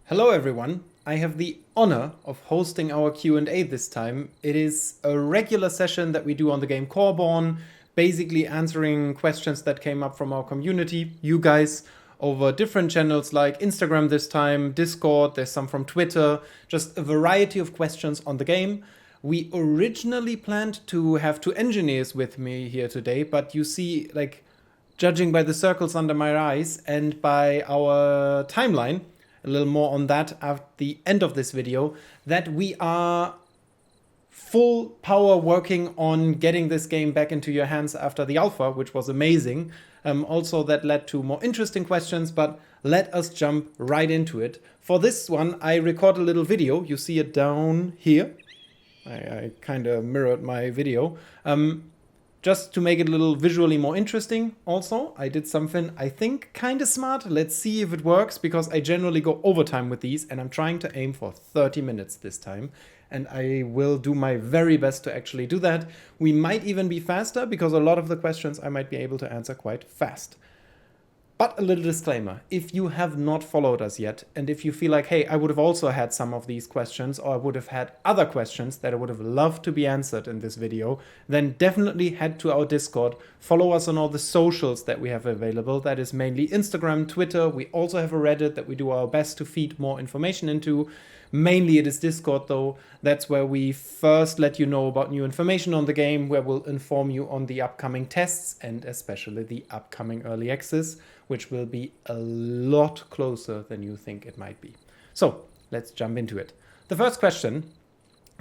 Hello everyone, I have the honor of hosting our Q&A this time. It is a regular session that we do on the game Coreborn, basically answering questions that came up from our community, you guys, over different channels like Instagram this time, Discord, there's some from Twitter, just a variety of questions on the game. We originally planned to have two engineers with me here today, but you see, judging by the circles under my eyes and by our timeline, a little more on that at the end of this video, that we are full power working on getting this game back into your hands after the alpha, which was amazing. Also, that led to more interesting questions, but let us jump right into it. For this one, I record a little video. You see it down here. I kind of mirrored my video. Just to make it a little visually more interesting also, I did something I think kind of smart. Let's see if it works, because I generally go overtime with these and I'm trying to aim for 30 minutes this time. And I will do my very best to actually do that. We might even be faster because a lot of the questions I might be able to answer quite fast. But a little disclaimer, if you have not followed us yet, and if you feel like, hey, I would have also had some of these questions, or I would have had other questions that I would have loved to be answered in this video, then definitely head to our Discord, follow us on all the socials that we have available. That is mainly Instagram, Twitter. We also have a Reddit that we do our best to feed more information into. Mainly it is Discord though. That's where we first let you know about new information on the game, where we'll inform you on the upcoming tests and especially the upcoming early access, which will be a lot closer than you think it might be. So let's jump into it. The first question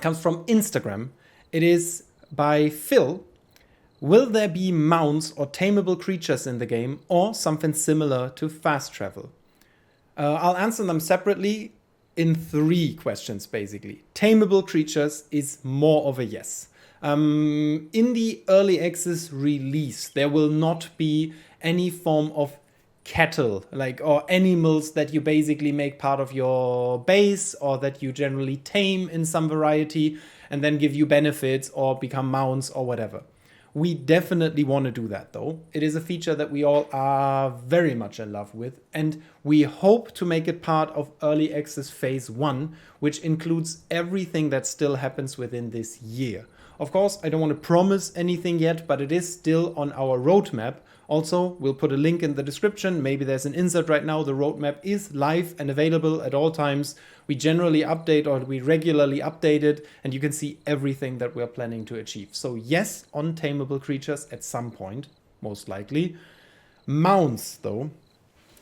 comes from Instagram. It is by Phil. Will there be mounts or tameable creatures in the game, or something similar to fast travel? I'll answer them separately in three questions, basically. Tameable creatures is more of a yes. In the early access release, there will not be any form of cattle, or animals that you basically make part of your base, or that you generally tame in some variety and then give you benefits or become mounts or whatever. We definitely want to do that though. It is a feature that we all are very much in love with, and we hope to make it part of early access phase 1, which includes everything that still happens within this year. Of course, I don't want to promise anything yet, but it is still on our roadmap. Also, we'll put a link in the description. Maybe there's an insert right now. The roadmap is live and available at all times. We generally update, or we regularly update it, and you can see everything that we're planning to achieve. So yes, on tameable creatures at some point, most likely. Mounts, though,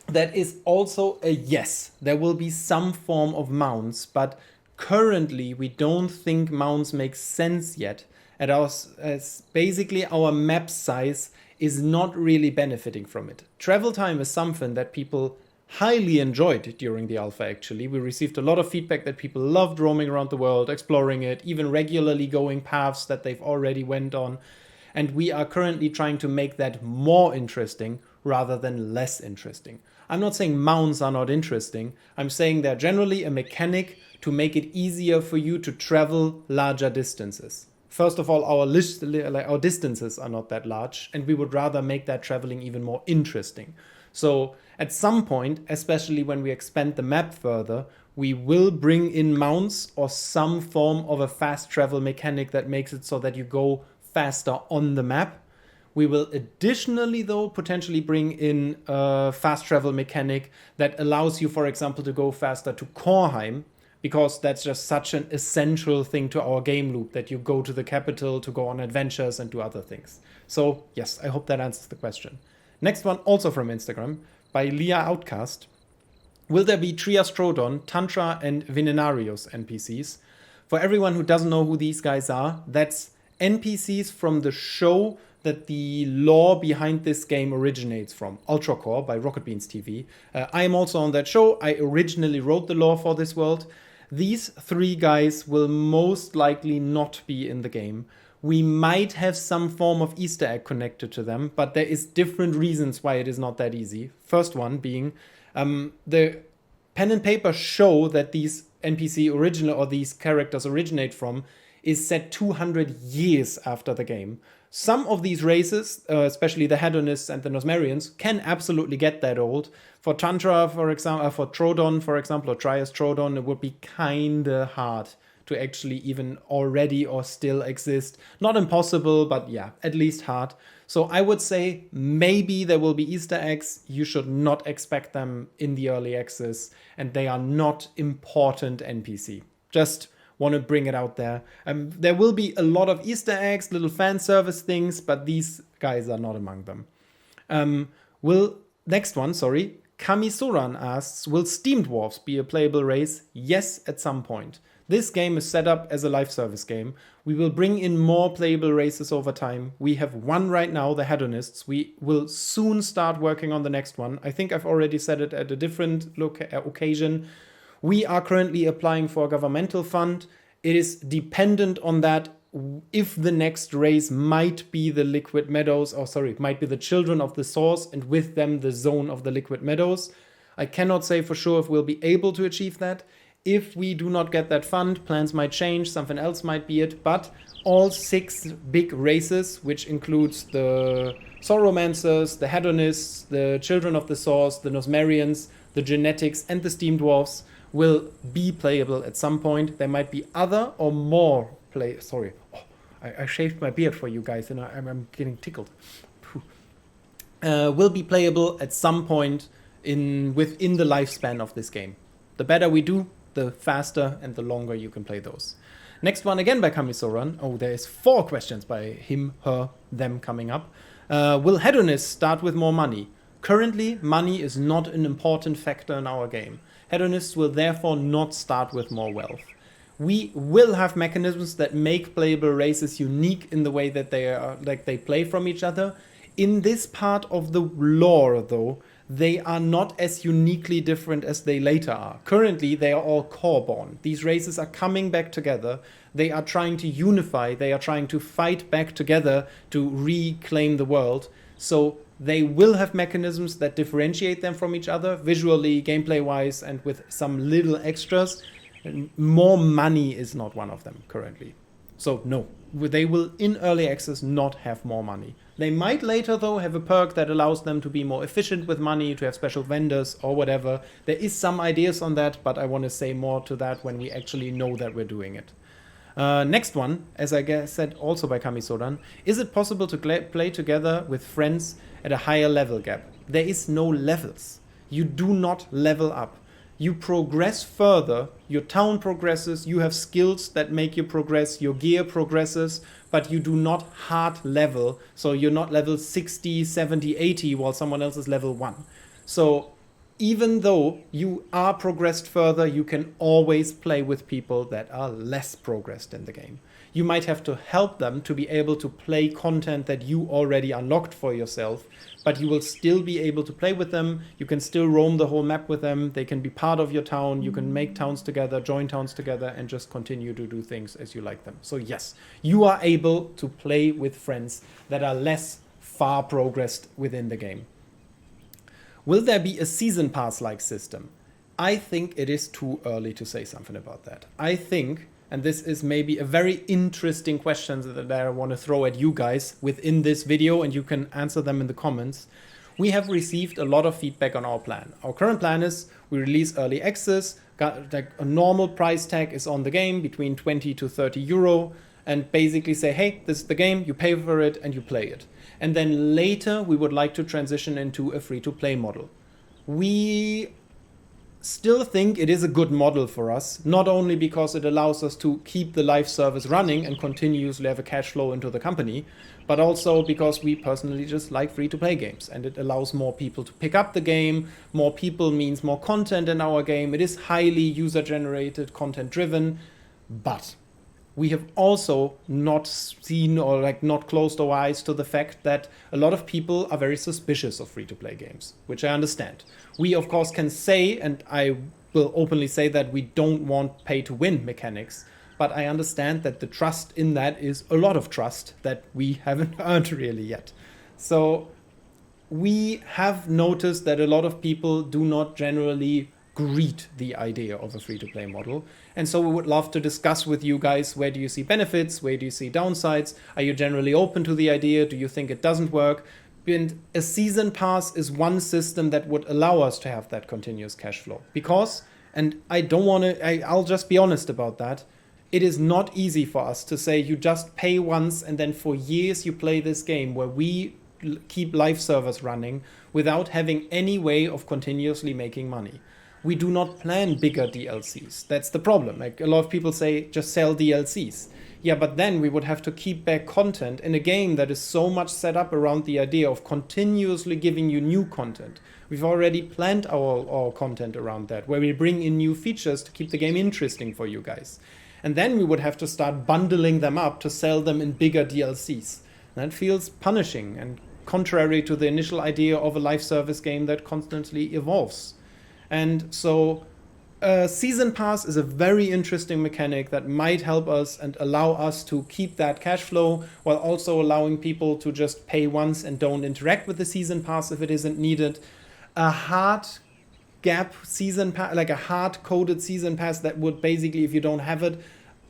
that is also a yes. There will be some form of mounts, but currently we don't think mounts make sense yet, as basically our map size is not really benefiting from it. Travel time is something that people highly enjoyed during the alpha, actually. We received a lot of feedback that people loved roaming around the world, exploring it, even regularly going paths that they've already went on. And we are currently trying to make that more interesting rather than less interesting. I'm not saying mounts are not interesting. I'm saying they're generally a mechanic to make it easier for you to travel larger distances. First of all, our distances are not that large, and we would rather make that traveling even more interesting. So at some point, especially when we expand the map further, we will bring in mounts or some form of a fast travel mechanic that makes it so that you go faster on the map. We will additionally, though, potentially bring in a fast travel mechanic that allows you, for example, to go faster to Korheim, because that's just such an essential thing to our game loop, that you go to the capital to go on adventures and do other things. So yes, I hope that answers the question. Next one, also from Instagram, by Leah Outcast. Will there be Triastrodon, Tantra, and Venenarius NPCs? For everyone who doesn't know who these guys are, that's NPCs from the show that the lore behind this game originates from, Ultracore by Rocket Beans TV. I am also on that show. I originally wrote the lore for this world. These three guys will most likely not be in the game. We might have some form of Easter egg connected to them, but there is different reasons why it is not that easy. First one being the pen and paper show that these NPC original, or these characters originate from, is set 200 years after the game. Some of these races, especially the Hedonists and the Nosmerians, can absolutely get that old. For Tantra, for example, for Trodon, for example, or Trias Trodon, it would be kinda hard to actually even already or still exist. Not impossible, but yeah, at least hard. So I would say maybe there will be Easter eggs. You should not expect them in the early access, and they are not important NPC. Just want to bring it out there. There will be a lot of Easter eggs, little fan service things, but these guys are not among them. Next one, Kamisoran asks, will Steam Dwarfs be a playable race? Yes, at some point. This game is set up as a live service game. We will bring in more playable races over time. We have one right now, the Hedonists. We will soon start working on the next one. I think I've already said it at a different occasion. We are currently applying for a governmental fund. It is dependent on that if the next race might be the Liquid Meadows, might be the Children of the Source, and with them the Zone of the Liquid Meadows. I cannot say for sure if we'll be able to achieve that. If we do not get that fund, plans might change, something else might be it, but all 6 big races, which includes the Sauromancers, the Hedonists, the Children of the Source, the Nosmerians, the Genetics, and the Steam Dwarfs, will be playable at some point. There might be other or more I shaved my beard for you guys and I'm getting tickled. Will be playable at some point within the lifespan of this game. The better we do, the faster and the longer you can play those. Next one again by Kamisoran. Oh, there is 4 questions by him, her, them coming up. Will Hedonists start with more money? Currently, money is not an important factor in our game. Hedonists will therefore not start with more wealth. We will have mechanisms that make playable races unique in the way that they play from each other. In this part of the lore, though, they are not as uniquely different as they later are. Currently, they are all Coreborn. These races are coming back together. They are trying to unify. They are trying to fight back together to reclaim the world. So they will have mechanisms that differentiate them from each other, visually, gameplay-wise, and with some little extras. More money is not one of them currently. So no, they will in early access not have more money. They might later, though, have a perk that allows them to be more efficient with money, to have special vendors or whatever. There is some ideas on that, but I want to say more to that when we actually know that we're doing it. Next one, as I said also by Kamisoran, is it possible to play together with friends at a higher level gap? There is no levels. You do not level up. You progress further, your town progresses, you have skills that make you progress, your gear progresses, but you do not hard level. So you're not level 60, 70, 80 while someone else is level 1. So even though you are progressed further, you can always play with people that are less progressed in the game. You might have to help them to be able to play content that you already unlocked for yourself, but you will still be able to play with them. You can still roam the whole map with them. They can be part of your town. You can make towns together, join towns together, and just continue to do things as you like them. So yes, you are able to play with friends that are less far progressed within the game. Will there be a season pass-like system? I think it is too early to say something about that. I think, and this is maybe a very interesting question that I want to throw at you guys within this video, and you can answer them in the comments. We have received a lot of feedback on our plan. Our current plan is we release early access, a normal price tag is on the game between 20 to 30 euro, and basically say, hey, this is the game, you pay for it and you play it. And then later we would like to transition into a free-to-play model. We still think it is a good model for us, not only because it allows us to keep the live service running and continuously have a cash flow into the company, but also because we personally just like free-to-play games, and it allows more people to pick up the game. More people means more content in our game. It is highly user-generated, content-driven, but we have also not seen or not closed our eyes to the fact that a lot of people are very suspicious of free-to-play games, which I understand. We, of course, can say, and I will openly say that we don't want pay-to-win mechanics, but I understand that the trust in that is a lot of trust that we haven't earned really yet. So we have noticed that a lot of people do not generally greet the idea of a free-to-play model. And so we would love to discuss with you guys, where do you see benefits, where do you see downsides, are you generally open to the idea, do you think it doesn't work? And a season pass is one system that would allow us to have that continuous cash flow. Because, and I'll just be honest about that, it is not easy for us to say you just pay once and then for years you play this game where we keep live servers running without having any way of continuously making money. We do not plan bigger DLCs. That's the problem. Like a lot of people say, just sell DLCs. Yeah, but then we would have to keep back content in a game that is so much set up around the idea of continuously giving you new content. We've already planned our content around that, where we bring in new features to keep the game interesting for you guys. And then we would have to start bundling them up to sell them in bigger DLCs. That feels punishing and contrary to the initial idea of a live service game that constantly evolves. And so a season pass is a very interesting mechanic that might help us and allow us to keep that cash flow while also allowing people to just pay once and don't interact with the season pass if it isn't needed. A hard gap season pass, like a hard-coded season pass that would basically, if you don't have it,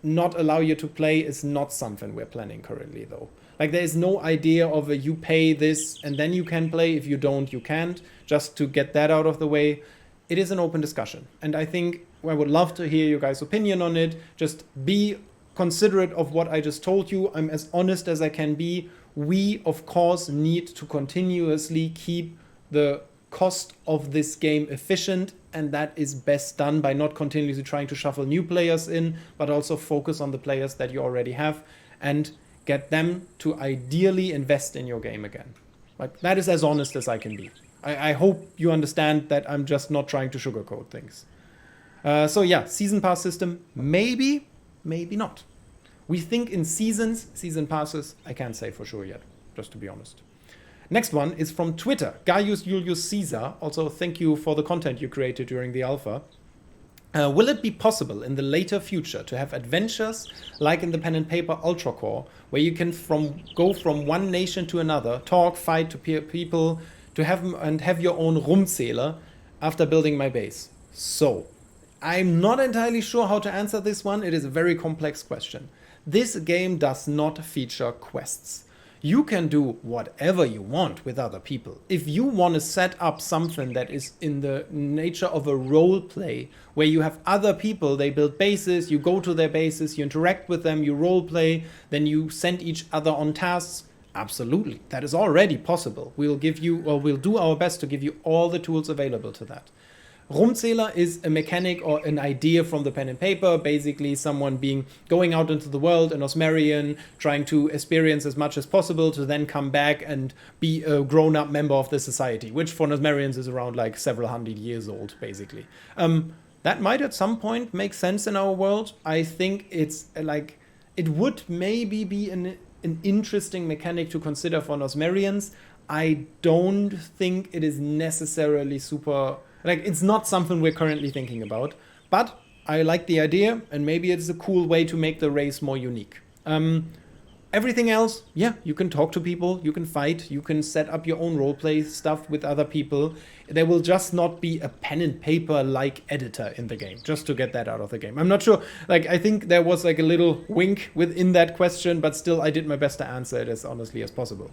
not allow you to play is not something we're planning currently, though. Like there is no idea of a you pay this and then you can play. If you don't, you can't. Just to get that out of the way, it is an open discussion. And I think I would love to hear your guys' opinion on it. Just be considerate of what I just told you. I'm as honest as I can be. We, of course, need to continuously keep the cost of this game efficient, and that is best done by not continuously trying to shuffle new players in, but also focus on the players that you already have and get them to ideally invest in your game again. Like, that is as honest as I can be. I hope you understand that I'm just not trying to sugarcoat things. So yeah, season pass system, maybe, maybe not. We think in seasons, season passes, I can't say for sure yet, just to be honest. Next one is from Twitter, Gaius Julius Caesar. Also, thank you for the content you created during the alpha. Will it be possible in the later future to have adventures like in the pen and paper Ultracore, where you can go from one nation to another, talk, fight to people, to have your own Rumzähler after building my base? So, I'm not entirely sure how to answer this one. It is a very complex question. This game does not feature quests. You can do whatever you want with other people. If you want to set up something that is in the nature of a role play, where you have other people, they build bases, you go to their bases, you interact with them, you role play, then you send each other on tasks, absolutely. That is already possible. We'll do our best to give you all the tools available to that. Rumzähler is a mechanic or an idea from the pen and paper, basically someone going out into the world, an Osmerian, trying to experience as much as possible to then come back and be a grown-up member of the society, which for Osmerians is around like several hundred years old, basically. That might at some point make sense in our world. I think it's like, it would maybe be an interesting mechanic to consider for Osmerians. I don't think it is necessarily super... Like, it's not something we're currently thinking about, but I like the idea, and maybe it's a cool way to make the race more unique. Everything else, yeah, you can talk to people, you can fight, you can set up your own roleplay stuff with other people. There will just not be a pen and paper-like editor in the game, just to get that out of the game. I'm not sure, like, I think there was like a little wink within that question, but still I did my best to answer it as honestly as possible.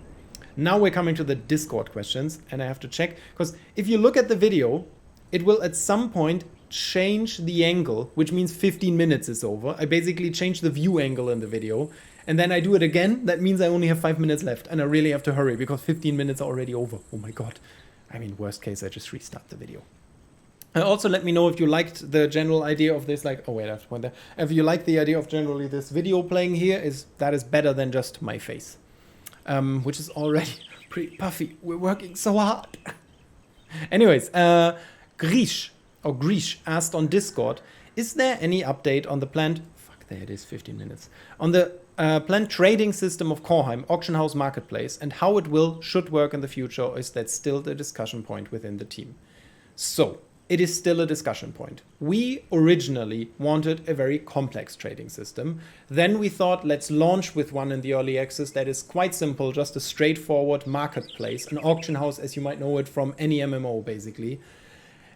Now we're coming to the Discord questions, and I have to check, because if you look at the video, it will at some point change the angle, which means 15 minutes is over. I basically change the view angle in the video, and then I do it again. That means I only have 5 minutes left, and I really have to hurry because 15 minutes are already over. Oh my god. I mean, worst case, I just restart the video. Also, let me know if you liked the general idea of this, like, oh wait, I have one there. If you like the idea of generally this video playing here, that is better than just my face. Which is already pretty puffy. We're working so hard. Anyways, Grish asked on Discord, is there any update on the planned... Fuck, there it is, 15 minutes. On the planned trading system of Korheim, Auction House Marketplace, and how it should work in the future, or is that still the discussion point within the team? So, it is still a discussion point. We originally wanted a very complex trading system. Then we thought, let's launch with one in the early access that is quite simple, just a straightforward marketplace, an auction house as you might know it from any MMO, basically.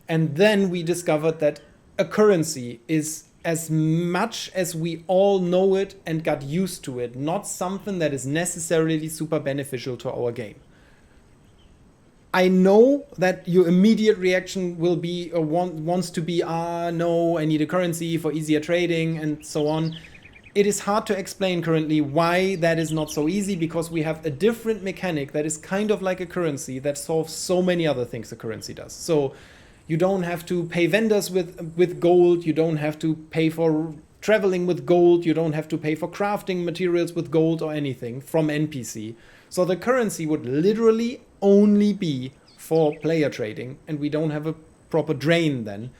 And then we discovered that a currency is, as much as we all know it and got used to it, not something that is necessarily super beneficial to our game. I know that your immediate reaction will be, or wants to be, no, I need a currency for easier trading and so on. It is hard to explain currently why that is not so easy, because we have a different mechanic that is kind of like a currency that solves so many other things a currency does. So you don't have to pay vendors with gold, you don't have to pay for traveling with gold, you don't have to pay for crafting materials with gold or anything from NPC. So the currency would literally only be for player trading, and we don't have a proper drain then,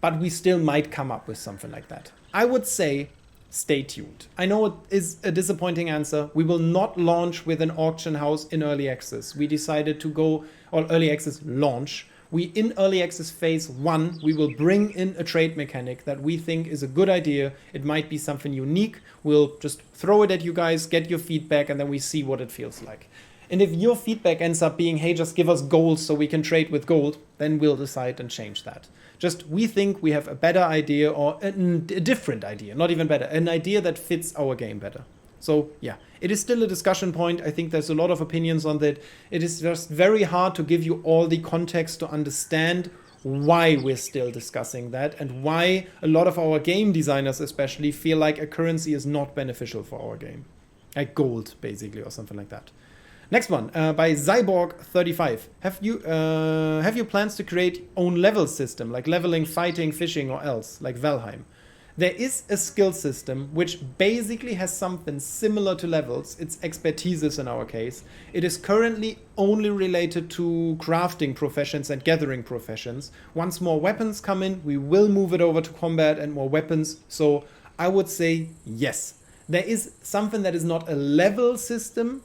but we still might come up with something like that. I would say stay tuned. I know it is a disappointing answer. We will not launch with an auction house in early access. We decided to go, or early access launch. In early access phase 1, we will bring in a trade mechanic that we think is a good idea. It might be something unique. We'll just throw it at you guys, get your feedback, and then we see what it feels like. And if your feedback ends up being, hey, just give us gold so we can trade with gold, then we'll decide and change that. Just, we think we have a better idea, or a different idea, not even better, an idea that fits our game better. So yeah, it is still a discussion point. I think there's a lot of opinions on that. It is just very hard to give you all the context to understand why we're still discussing that, and why a lot of our game designers especially feel like a currency is not beneficial for our game. Like gold, basically, or something like that. Next one, by Zyborg35. Have you plans to create own level system, like leveling, fighting, fishing, or else, like Valheim? There is a skill system which basically has something similar to levels. It's expertises in our case. It is currently only related to crafting professions and gathering professions. Once more weapons come in, we will move it over to combat and more weapons. So I would say yes. There is something that is not a level system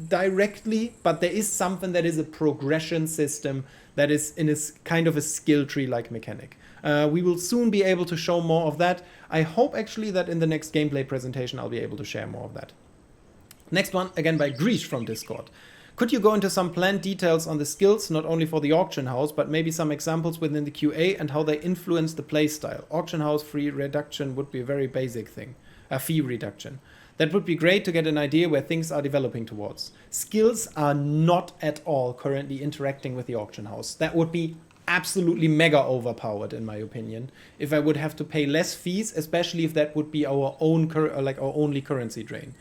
directly, but there is something that is a progression system that is in a kind of a skill tree like mechanic. We will soon be able to show more of that. I hope actually that in the next gameplay presentation I'll be able to share more of that. Next one, again by Grish from Discord. Could you go into some planned details on the skills, not only for the auction house, but maybe some examples within the QA and how they influence the playstyle? Auction house fee reduction would be a very basic thing. A fee reduction. That would be great to get an idea where things are developing towards. Skills are not at all currently interacting with the auction house. That would be absolutely mega overpowered, in my opinion, if I would have to pay less fees, especially if that would be our own our only currency drain.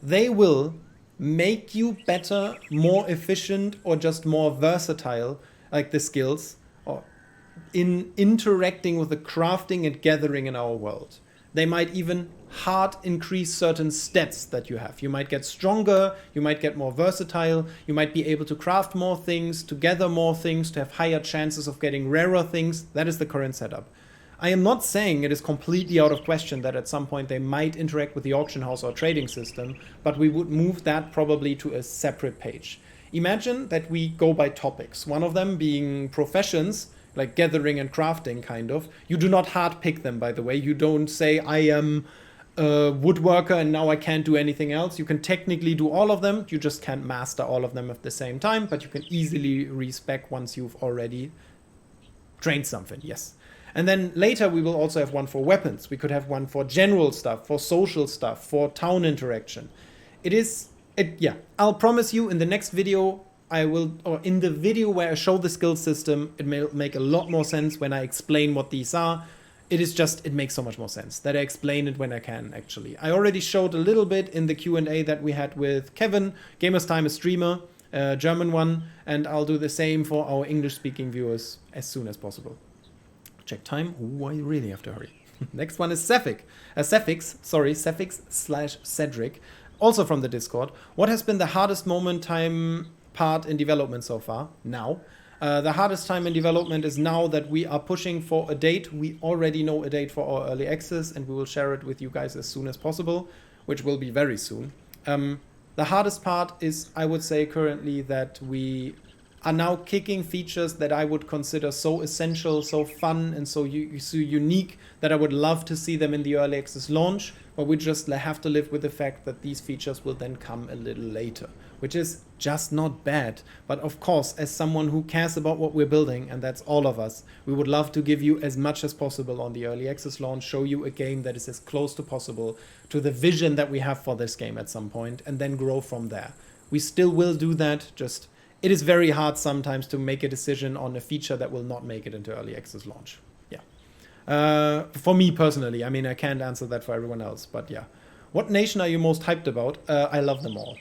They will make you better, more efficient, or just more versatile, like the skills, or in interacting with the crafting and gathering in our world. They might even hard increase certain stats that you have. You might get stronger, you might get more versatile, you might be able to craft more things, to gather more things, to have higher chances of getting rarer things. That is the current setup. I am not saying it is completely out of question that at some point they might interact with the auction house or trading system, but we would move that probably to a separate page. Imagine that we go by topics, one of them being professions, like gathering and crafting, kind of. You do not hard pick them, by the way. You don't say, I am a woodworker and now I can't do anything else. You can technically do all of them. You just can't master all of them at the same time, but you can easily respec once you've already trained something, yes. And then later we will also have one for weapons. We could have one for general stuff, for social stuff, for town interaction. I'll promise you in the next video, in the video where I show the skill system, it may make a lot more sense when I explain what these are. It makes so much more sense that I explain it when I can, actually. I already showed a little bit in the Q&A that we had with Kevin, Gamers Time, a streamer, a German one, and I'll do the same for our English-speaking viewers as soon as possible. Check time. Ooh, I really have to hurry. Next one is Cephix/Cedric, also from the Discord. What has been the hardest part in development so far? Now. The hardest time in development is now that we are pushing for a date. We already know a date for our early access, and we will share it with you guys as soon as possible, which will be very soon. The hardest part is, I would say currently, that we are now kicking features that I would consider so essential, so fun, and so unique that I would love to see them in the early access launch, but we just have to live with the fact that these features will then come a little later. which is just not bad. But of course, as someone who cares about what we're building, and that's all of us, we would love to give you as much as possible on the early access launch, show you a game that is as close to possible to the vision that we have for this game at some point, and then grow from there. We still will do that, just it is very hard sometimes to make a decision on a feature that will not make it into early access launch. Yeah. For me personally, I mean, I can't answer that for everyone else, but yeah. What nation are you most hyped about? I love them all.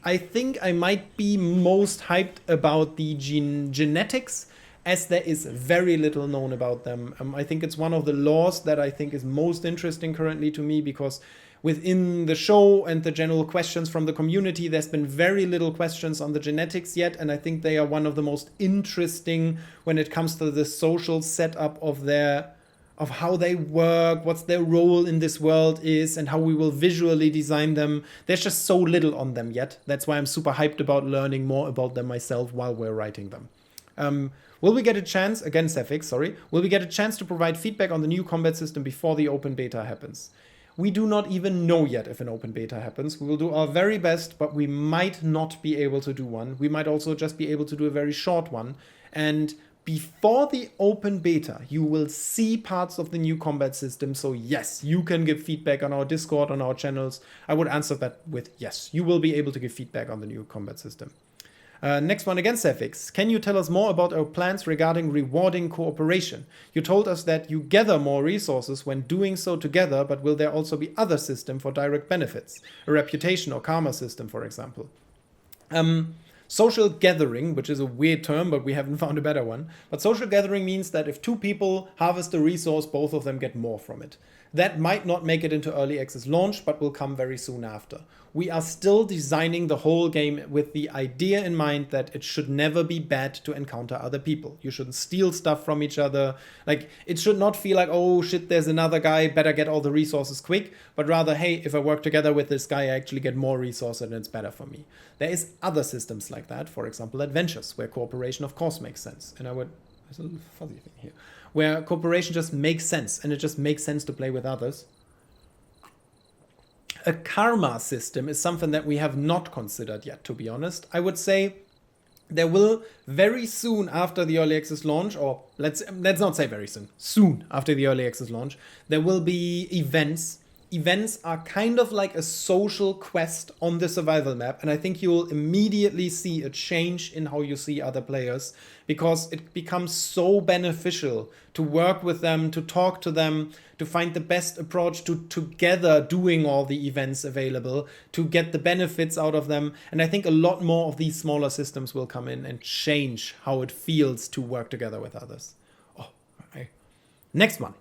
I think I might be most hyped about the genetics, as there is very little known about them. I think it's one of the laws that I think is most interesting currently to me, because within the show and the general questions from the community, there's been very little questions on the genetics yet, and I think they are one of the most interesting when it comes to the social setup of how they work, what's their role in this world is, and how we will visually design them. There's just so little on them yet. That's why I'm super hyped about learning more about them myself while we're writing them. Will we get a chance, again Cephix, sorry, will we get a chance to provide feedback on the new combat system before the open beta happens? We do not even know yet if an open beta happens. We will do our very best, but we might not be able to do one. We might also just be able to do a very short one. And before the open beta, you will see parts of the new combat system. So yes, you can give feedback on our Discord, on our channels. I would answer that with yes. You will be able to give feedback on the new combat system. Next one again, Cephix. Can you tell us more about our plans regarding rewarding cooperation? You told us that you gather more resources when doing so together, but will there also be other system for direct benefits? A reputation or karma system, for example. Social gathering, which is a weird term, but we haven't found a better one. But social gathering means that if two people harvest a resource, both of them get more from it. That might not make it into early access launch, but will come very soon after. We are still designing the whole game with the idea in mind that it should never be bad to encounter other people. You shouldn't steal stuff from each other. Like, it should not feel like, oh shit, there's another guy, better get all the resources quick. But rather, hey, if I work together with this guy, I actually get more resources and it's better for me. There is other systems like that, for example, adventures, where cooperation of course makes sense. And there's a little fuzzy thing here, where cooperation just makes sense, and it just makes sense to play with others. A karma system is something that we have not considered yet, to be honest. I would say there will very soon after the early access launch, or let's not say very soon after the early access launch, there will be events. Events are kind of like a social quest on the survival map, and I think you'll immediately see a change in how you see other players, because it becomes so beneficial to work with them, to talk to them, to find the best approach to together doing all the events available, to get the benefits out of them. And I think a lot more of these smaller systems will come in and change how it feels to work together with others. Oh, okay. Next one.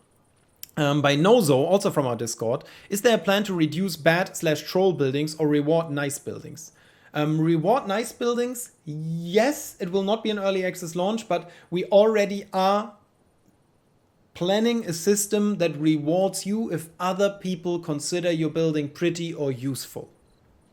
By Nozo, also from our Discord, is there a plan to reduce bad/troll buildings or reward nice buildings? Reward nice buildings, yes, it will not be an early access launch, but we already are planning a system that rewards you if other people consider your building pretty or useful.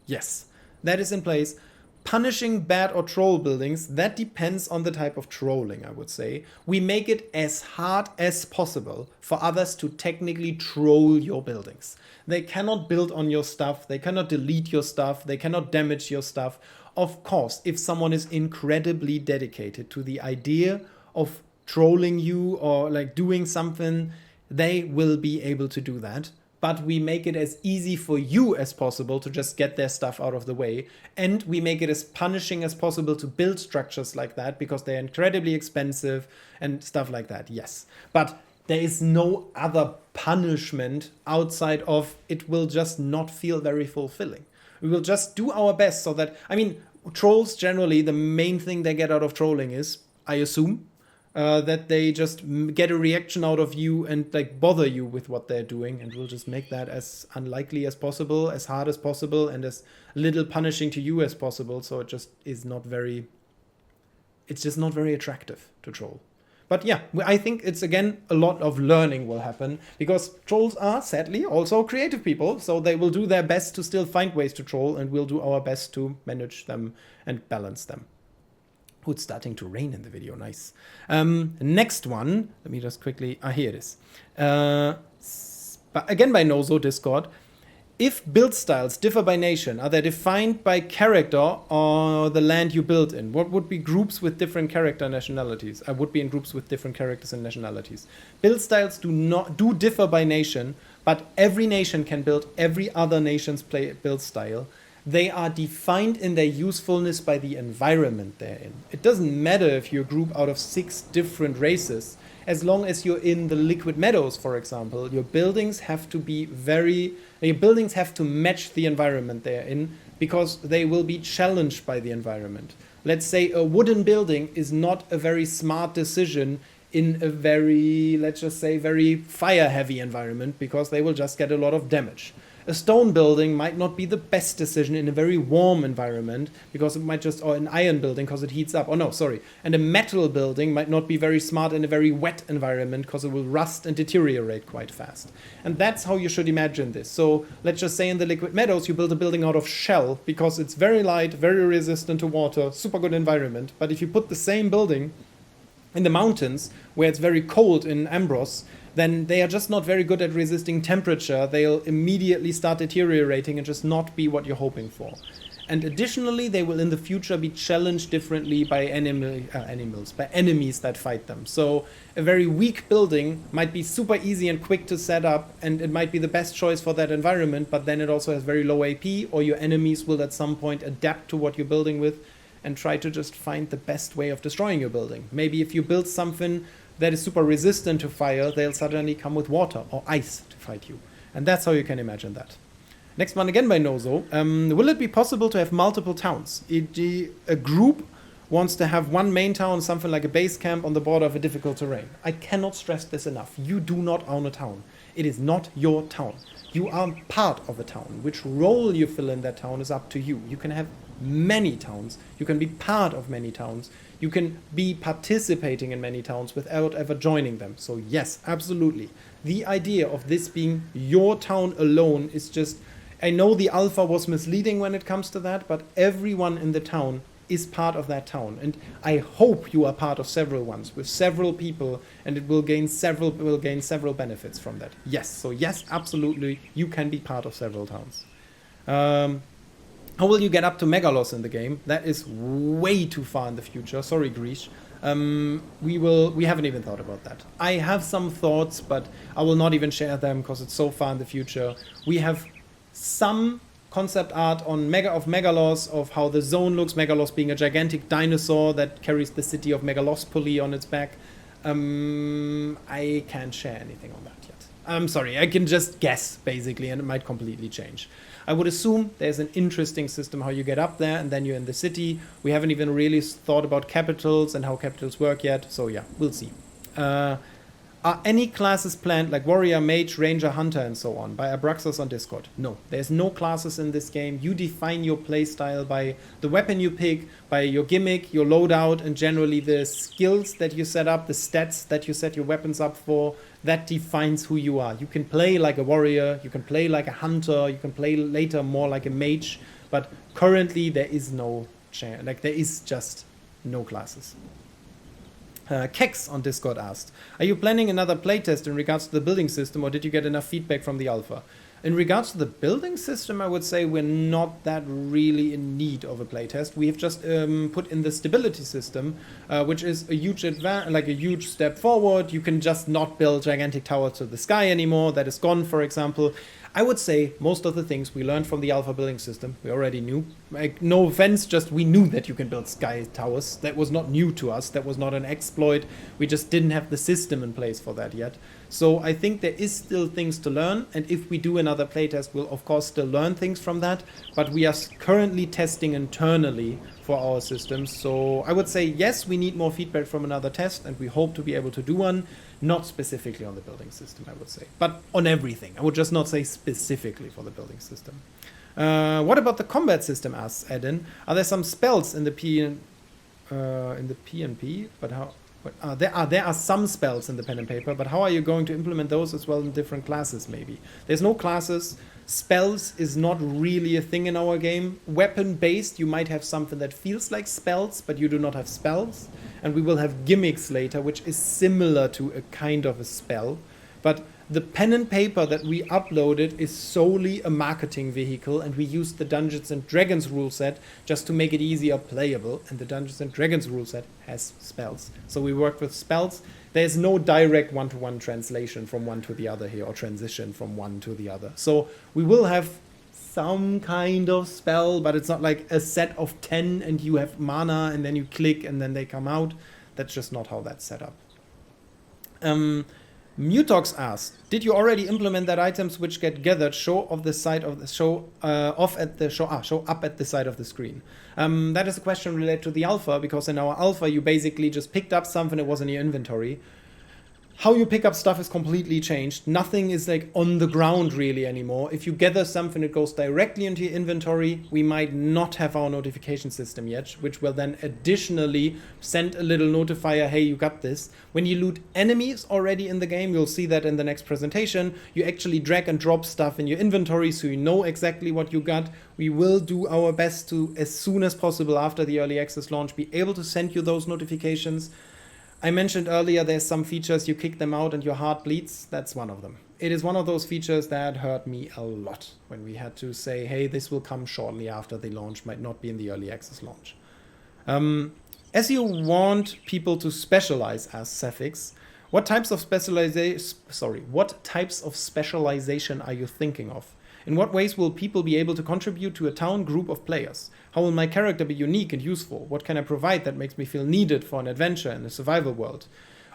Yes, that is in place. Punishing bad or troll buildings, that depends on the type of trolling, I would say. We make it as hard as possible for others to technically troll your buildings. They cannot build on your stuff, they cannot delete your stuff, they cannot damage your stuff. Of course, if someone is incredibly dedicated to the idea of trolling you or like doing something, they will be able to do that. But we make it as easy for you as possible to just get their stuff out of the way. And we make it as punishing as possible to build structures like that, because they're incredibly expensive and stuff like that, yes. But there is no other punishment outside of it will just not feel very fulfilling. We will just do our best so that, I mean, trolls generally, the main thing they get out of trolling is, I assume, that they just get a reaction out of you and like bother you with what they're doing, and we'll just make that as unlikely as possible, as hard as possible, and as little punishing to you as possible, so it just is not very, it's just not very attractive to troll. But yeah, I think it's again a lot of learning will happen, because trolls are sadly also creative people, so they will do their best to still find ways to troll, and we'll do our best to manage them and balance them. Oh, it's starting to rain in the video. Nice. Next one. Let me just quickly... here it is. But again by Nozo Discord. if build styles differ by nation, are they defined by character or the land you build in? What would be groups with different character nationalities? I would be in groups with different characters and nationalities. Build styles do differ by nation, but every nation can build every other nation's build style. They are defined in their usefulness by the environment they're in. It doesn't matter if you're a group out of 6 different races. As long as you're in the Liquid Meadows, for example, your buildings have to match the environment they're in, because they will be challenged by the environment. Let's say a wooden building is not a very smart decision in a very, let's just say, very fire-heavy environment, because they will just get a lot of damage. A stone building might not be the best decision in a very warm environment, because it might just, or an iron building because it heats up. Oh no, sorry. And a metal building might not be very smart in a very wet environment, because it will rust and deteriorate quite fast. And that's how you should imagine this. So let's just say in the Liquid Meadows, you build a building out of shell, because it's very light, very resistant to water, super good environment. But if you put the same building in the mountains, where it's very cold in Ambros, then they are just not very good at resisting temperature. They'll immediately start deteriorating and just not be what you're hoping for. And additionally, they will in the future be challenged differently by by enemies that fight them. So a very weak building might be super easy and quick to set up, and it might be the best choice for that environment, but then it also has very low AP, or your enemies will at some point adapt to what you're building with and try to just find the best way of destroying your building. Maybe if you build something that is super resistant to fire, they'll suddenly come with water or ice to fight you. And that's how you can imagine that. Next one again by Nozo. Will it be possible to have multiple towns? A group wants to have one main town, something like a base camp on the border of a difficult terrain. I cannot stress this enough. You do not own a town. It is not your town. You are part of a town. Which role you fill in that town is up to you. You can have many towns. You can be part of many towns. You can be participating in many towns without ever joining them. So yes, absolutely. The idea of this being your town alone is just, I know the alpha was misleading when it comes to that, but everyone in the town is part of that town. And I hope you are part of several ones with several people, and it will gain several benefits from that. Yes, so yes, absolutely, you can be part of several towns. How will you get up to Megalos in the game? That is way too far in the future. Sorry, Grish. We haven't even thought about that. I have some thoughts, but I will not even share them because it's so far in the future. We have some concept art on Megalos, of how the zone looks. Megalos being a gigantic dinosaur that carries the city of Megalospoli on its back. I can't share anything on that yet. I'm sorry, I can just guess, basically, and it might completely change. I would assume there's an interesting system how you get up there, and then you're in the city. We haven't even really thought about capitals and how capitals work yet, so yeah, we'll see. Are any classes planned, like Warrior, Mage, Ranger, Hunter, and so on, by Abraxas on Discord? No, there's no classes in this game. You define your playstyle by the weapon you pick, by your gimmick, your loadout, and generally the skills that you set up, the stats that you set your weapons up for. That defines who you are. You can play like a warrior, you can play like a hunter, you can play later more like a mage, but currently there is no there is just no classes. Kex on Discord asked, are you planning another playtest in regards to the building system, or did you get enough feedback from the alpha? In regards to the building system, I would say we're not that really in need of a playtest. We have just put in the stability system, which is a huge a huge step forward. You can just not build gigantic towers to the sky anymore. That is gone, for example. I would say most of the things we learned from the alpha building system, we already knew. Like, no offense, just we knew that you can build sky towers. That was not new to us. That was not an exploit. We just didn't have the system in place for that yet. So I think there is still things to learn, and if we do another playtest, we'll of course still learn things from that, but we are currently testing internally for our systems. So I would say yes, we need more feedback from another test, and we hope to be able to do one, not specifically on the building system, I would say, but on everything. I would just not say specifically for the building system. What about the combat system, asks Edin? Are there some spells in the PnP, but how? There are some spells in the pen and paper, but how are you going to implement those as well in different classes, maybe? There's no classes. Spells is not really a thing in our game. Weapon-based, you might have something that feels like spells, but you do not have spells. And we will have gimmicks later, which is similar to a kind of a spell. But the pen and paper that we uploaded is solely a marketing vehicle, and we used the Dungeons and Dragons rule set just to make it easier playable, and the Dungeons and Dragons rule set has spells. So we worked with spells. There's no direct one-to-one translation from one to the other here, or transition from one to the other. So we will have some kind of spell, but it's not like a set of 10 and you have mana and then you click and then they come out. That's just not how that's set up. Mutox asked, did you already implement that items which get gathered show up at the side of the screen? That is a question related to the alpha, because in our alpha you basically just picked up something that was in your inventory. How you pick up stuff is completely changed. Nothing is like on the ground really anymore. If you gather something that goes directly into your inventory, we might not have our notification system yet, which will then additionally send a little notifier, hey, you got this. When you loot enemies already in the game, you'll see that in the next presentation, you actually drag and drop stuff in your inventory so you know exactly what you got. We will do our best to, as soon as possible after the early access launch, be able to send you those notifications. I mentioned earlier there's some features, you kick them out and your heart bleeds. That's one of them. It is one of those features that hurt me a lot when we had to say, hey, this will come shortly after the launch, might not be in the early access launch. As you want people to specialize as Cephix, what types of specialization are you thinking of? In what ways will people be able to contribute to a town group of players? How will my character be unique and useful? What can I provide that makes me feel needed for an adventure in a survival world?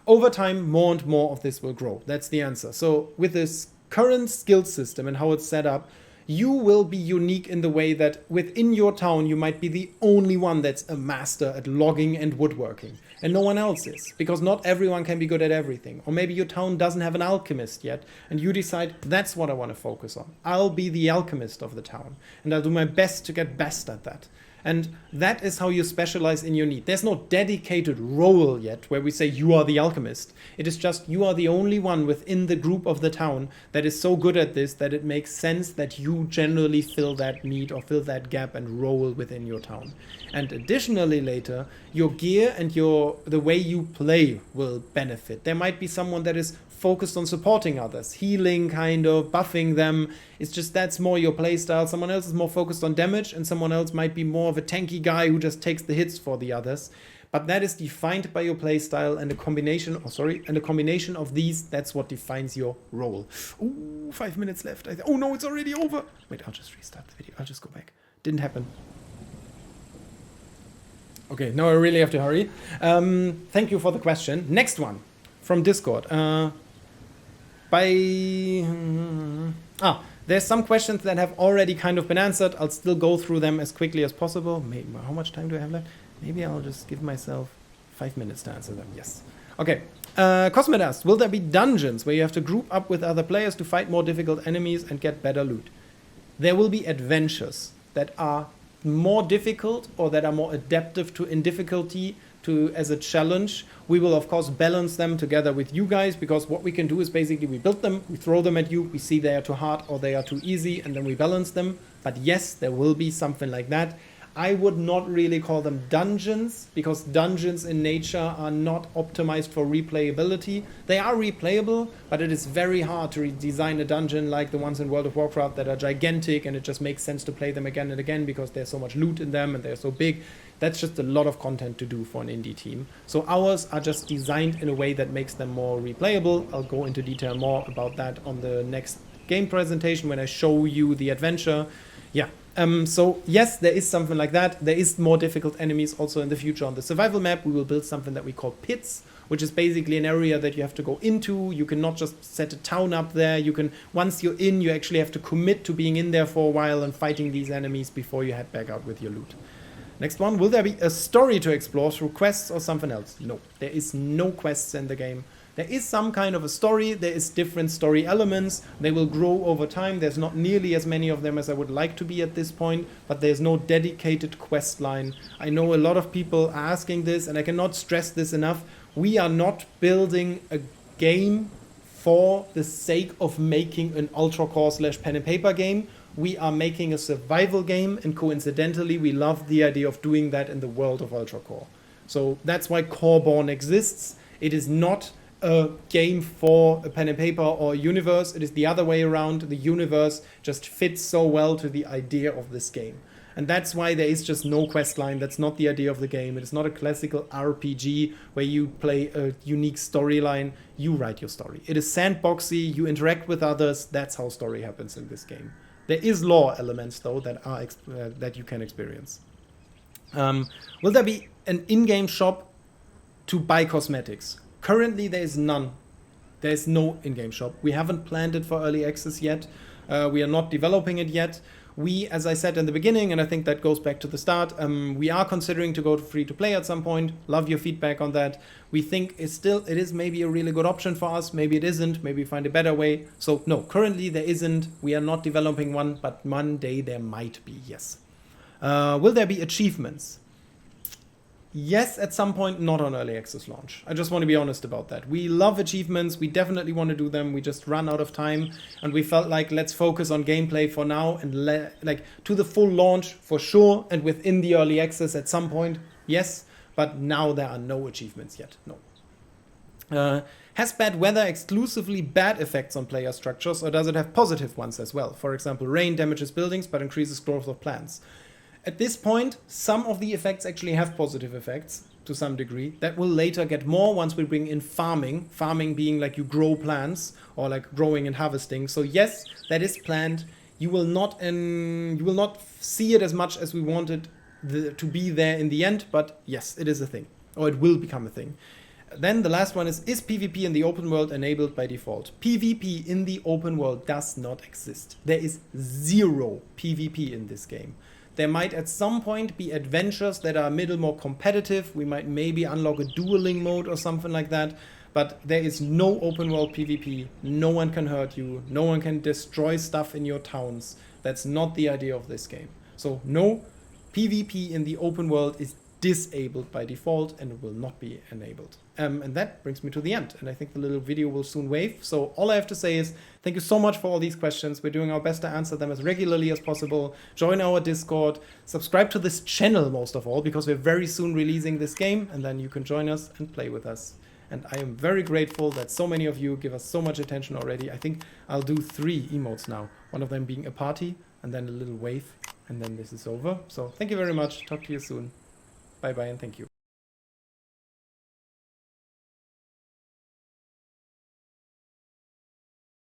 Over time, more and more of this will grow. That's the answer. So with this current skill system and how it's set up, you will be unique in the way that within your town, you might be the only one that's a master at logging and woodworking. And no one else is, because not everyone can be good at everything. Or maybe your town doesn't have an alchemist yet, and you decide, that's what I want to focus on. I'll be the alchemist of the town, and I'll do my best to get best at that. And that is how you specialize in your need. There's no dedicated role yet where we say you are the alchemist. It is just you are the only one within the group of the town that is so good at this that it makes sense that you generally fill that need or fill that gap and role within your town. And additionally later, your gear and the way you play will benefit. There might be someone that is focused on supporting others, healing, kind of buffing them. It's just that's more your playstyle. Someone else is more focused on damage, and someone else might be more of a tanky guy who just takes the hits for the others. But that is defined by your playstyle, and a combination of these, that's what defines your role. Ooh, 5 minutes left. Oh no, it's already over. Wait, I'll just restart the video. I'll just go back. Didn't happen. Okay, now I really have to hurry. Thank you for the question. Next one from Discord. There's some questions that have already kind of been answered. I'll still go through them as quickly as possible. Maybe, how much time do I have left? Maybe I'll just give myself 5 minutes to answer them. Yes. Okay. Cosmet asked, will there be dungeons where you have to group up with other players to fight more difficult enemies and get better loot? There will be adventures that are more difficult or that are more adaptive in difficulty as a challenge. We will of course balance them together with you guys, because what we can do is basically we build them, we throw them at you, we see they are too hard or they are too easy, and then we balance them. But yes, there will be something like that. I would not really call them dungeons, because dungeons in nature are not optimized for replayability. They are replayable, but it is very hard to design a dungeon like the ones in World of Warcraft that are gigantic, and it just makes sense to play them again and again because there's so much loot in them and they're so big. That's just a lot of content to do for an indie team. So ours are just designed in a way that makes them more replayable. I'll go into detail more about that on the next game presentation when I show you the adventure. Yeah. So yes, there is something like that. There is more difficult enemies also in the future on the survival map. We will build something that we call pits, which is basically an area that you have to go into. You cannot just set a town up there. Once you're in, you actually have to commit to being in there for a while and fighting these enemies before you head back out with your loot. Next one, will there be a story to explore through quests or something else? No, there is no quests in the game. There is some kind of a story, there is different story elements, they will grow over time. There's not nearly as many of them as I would like to be at this point, but there's no dedicated quest line. I know a lot of people are asking this, and I cannot stress this enough. We are not building a game for the sake of making an Ultracore / pen and paper game. We are making a survival game, and coincidentally, we love the idea of doing that in the world of Ultracore. So that's why Coreborn exists. It is not a game for a pen and paper or a universe. It is the other way around. The universe just fits so well to the idea of this game. And that's why there is just no quest line. That's not the idea of the game. It is not a classical RPG where you play a unique storyline. You write your story. It is sandboxy. You interact with others. That's how story happens in this game. There is lore elements, though, that are that you can experience. Will there be an in-game shop to buy cosmetics? Currently, there is none. There is no in-game shop. We haven't planned it for early access yet. We are not developing it yet. We, as I said in the beginning, and I think that goes back to the start, we are considering to go to free-to-play at some point. Love your feedback on that. We think it is maybe a really good option for us. Maybe it isn't. Maybe we find a better way. So no, currently there isn't. We are not developing one, but one day there might be, yes. Will there be achievements? Yes, at some point, not on early access launch. I just want to be honest about that. We love achievements. We definitely want to do them. We just run out of time. And we felt like, let's focus on gameplay for now. And like to the full launch, for sure. And within the early access at some point, yes. But now there are no achievements yet. No. Has bad weather exclusively bad effects on player structures? Or does it have positive ones as well? For example, rain damages buildings but increases growth of plants. At this point, some of the effects actually have positive effects to some degree. That will later get more once we bring in farming. Farming being like you grow plants or like growing and harvesting. So yes, that is planned. You will not see it as much as we wanted to be there in the end. But yes, it is a thing, or it will become a thing. Then the last one is PvP in the open world enabled by default? PvP in the open world does not exist. There is zero PvP in this game. There might at some point be adventures that are a little more competitive. We might maybe unlock a dueling mode or something like that. But there is no open world PvP. No one can hurt you. No one can destroy stuff in your towns. That's not the idea of this game. So no, PvP in the open world is disabled by default and will not be enabled. And that brings me to the end. And I think the little video will soon wave. So all I have to say is thank you so much for all these questions. We're doing our best to answer them as regularly as possible. Join our Discord. Subscribe to this channel most of all, because we're very soon releasing this game. And then you can join us and play with us. And I am very grateful that so many of you give us so much attention already. I think I'll do 3 emotes now. One of them being a party and then a little wave. And then this is over. So thank you very much. Talk to you soon. Bye-bye and thank you.